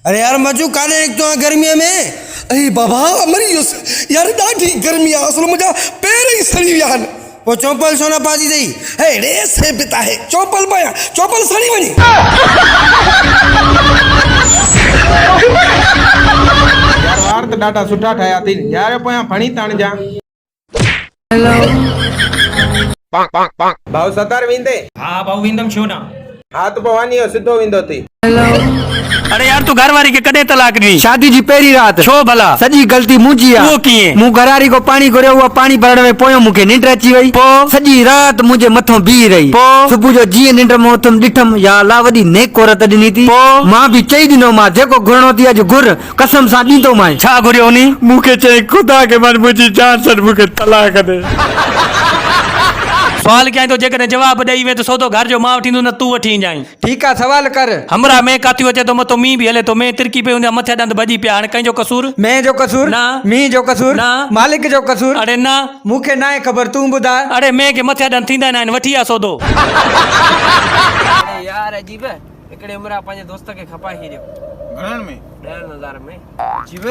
अरे यार मजू काले एक तो गर्मी में अरे बाबा मरी यार ॾाढी गर्मी आहे असल मुंहिंजा पेर ई सड़ी विया आहिनि वो चौपल सोना पाजी दई हे रेस है पिता है चौपल पाया चौपल सड़ी वनी यार वार तो डाटा सुठा ठाया थी यार पोयां फणी ताण जा हेलो भाऊ सतार विंदे हाँ भाऊ विंदम छो ना हाथ पवानी हो सिद्धो विंदो थी हेलो अरे यार तू घर वारी के कदे तलाक दी शादी जी पहिरीं रात छो भला सॼी ग़लती मुंहिंजी आहे वो कीअं मूं घरारी को पाणी घुरियो उहा पाणी भरण में पोयों मूंखे निंड अची वई सॼी रात मुंहिंजे मथां बीह रही सुबुह जो जीअं निंड मां उथुमि ॾिठमि या अल्लाह वॾी नेक कोरत ॾिनी थी मां बि चई ॾिनोमांसि जेको घुरणो थी अॼु घुर कसम सां ॾींदोमांइ छा घुरियो नी मूंखे चई खुदा के मन मुंहिंजी जान छॾ मूंखे तलाक ॾे सवाल कयां तो जेकॾहिं जवाब ॾेई वे तो सौदो घर जो मां वठींदो न तू वठी जाई ठीकु आहे सवाल कर हमरा में कातियो अचे तो मतो मी भी हले तो मैं तिरकी पे हुंदे मथे दंद भजी पिया हाणे कंहिंजो कसूर मैं जो कसूर ना मी जो कसूर ना मालिक जो कसूर अरे ना मूंखे ना आहे ख़बर तूं ॿुधाए अरे मैं के मथे दंद थींदा आहिनि वठी आ सौदो यार अजीब है एकड़े उमरा पंहिंजे दोस्त खे खपाए हीरियो घणन में 10,000 में जीव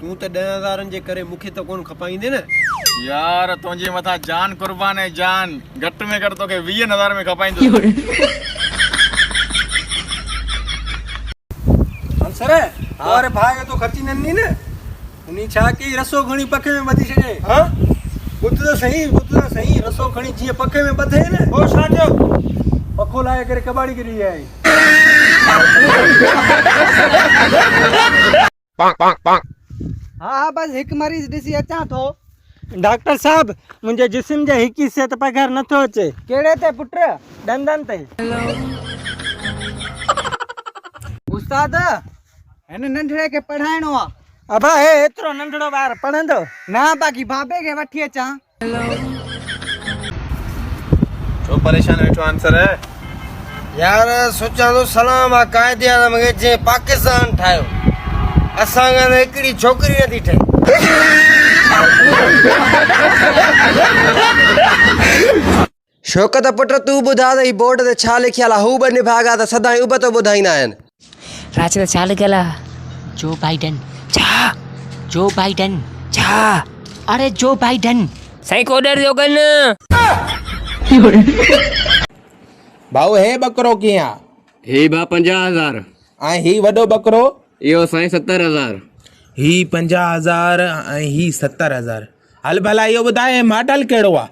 तू तो 10,000 जे करे मुखे तो कोन खपाईंदे न यार तुझे मथा जान कुर्बान है जान घट में कर तो के 20,000 में खपाइंदो सर और भाई तो खर्ची नन्नी ने उनी छा की रसो घणी पखे में बधी छे हां बुत तो सही रसो घणी जी पखे में बधे ने ओ साजो पखो लाए करे कबाड़ी करी आई हाँ बस हिकु मरीज़ ॾिसी अचां थो डॉक्टर साहब मुंहिंजे जिस्म जे हिक हिसे ते पघार नथो अचे कहिड़े ते पुट ॾंदनि ते उस्ताद हिन नंढड़े खे पढ़ाइणो आहे अबा हे एतिरो नंढड़ो ॿार पढ़ंदो ना बाक़ी बाबे खे वठी अचां छो परेशान वेठो आंसर है यार सोचा तो सलाम आ कायदे आज़म खे जे पाकिस्तान ठायो असां खे हिकड़ी छोकरी नथी ठहे शौकत पुट तू ॿुधा त बोर्ड ते छा लिखियल आहे हू ॿ निभागा त सदाईं उब तो ॿुधाईंदा आहिनि राज छा लिखियल आहे जो बाइडन छा अरे जो बाइडन सही कोडर जो गन भाऊ हे बकरो किया हे बा 50,000 ऐं ही वडो बकरो इहो साईं 70,000 ही 50,000 ऐं ही 70,000 हल भला इहो ॿुधाए मॉडल कहिड़ो आहे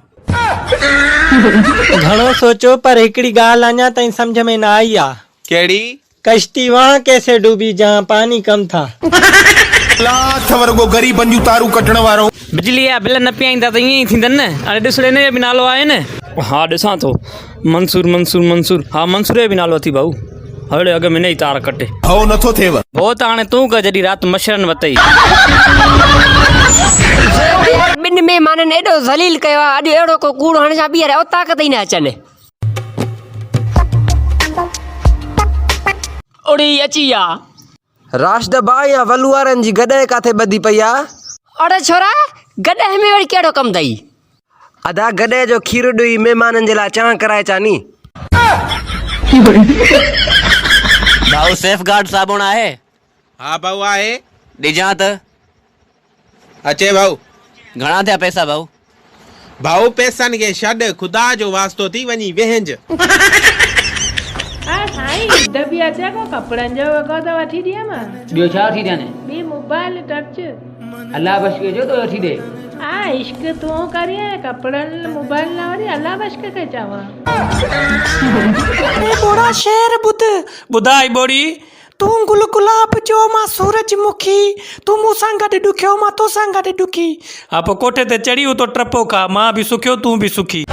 घणो सोचो पर हिकड़ी ॻाल्हि अञा ताईं सम्झ में न आई आहे कहिड़ी कश्ती वहां कैसे डूबी जहां पानी कम था लाख वर्गो गरीबन जूं तारूं कटण वारो बिजली जा बिल न पियाईंदा त ईअं ई थींदनि न हाणे ॾिस हिन जो बि नालो आहे न हाँ ॾिसां तो मंसूर हाँ मंसूर जो भी नालो थी भाऊ हड़े अॻ में नहीं तार कटे हो नथो थिएव हो त हाणे तूं कर जॾहिं राति मच्छरनि वतई ॿिनि महिमाननि एॾो ज़लील कयो आहे अॼु अहिड़ो को कूड़ हण जा ॿीहर ताक़त ई न अचनि उड़ी अची आ राशिद भाई या वलू वारनि जी गॾे काथे ॿधी पई आहे अरे छोरा गॾे में वरी कहिड़ो कमु अथई अदा गॾे जो खीर ॾुई महिमाननि जे लाइ चांहि कराए चानी भाऊ सेफ गार्ड साबुण आहे हा भाऊ आहे ॾिजां त अचे भाऊ घणा थिया पैसा भाऊ भाऊ पैसनि खे छॾ ख़ुदा जो वास्तो थी वञी वेहंज साईं दबी अचे को कपड़न जो वॻो तो वठी ॾियां मां ॿियो छा वठी ॾियां ॿी मोबाइल टच अल्लाह बश जो तो वठी ॾे इश्क तूं करिए कपड़न मोबाइल ना वरी अल्लाह बश के चावा ए बोड़ा शेर ॿुधाई बोड़ी तू गुल गुलाब जो मां सूरजमुखी तू मूंसां गॾु ॾुखियो मां तोसां गॾु ॾुखी हा पोइ कोठे ते चढ़ी तो ट्रपो खा मां भी सुखियो तूं भी सुखी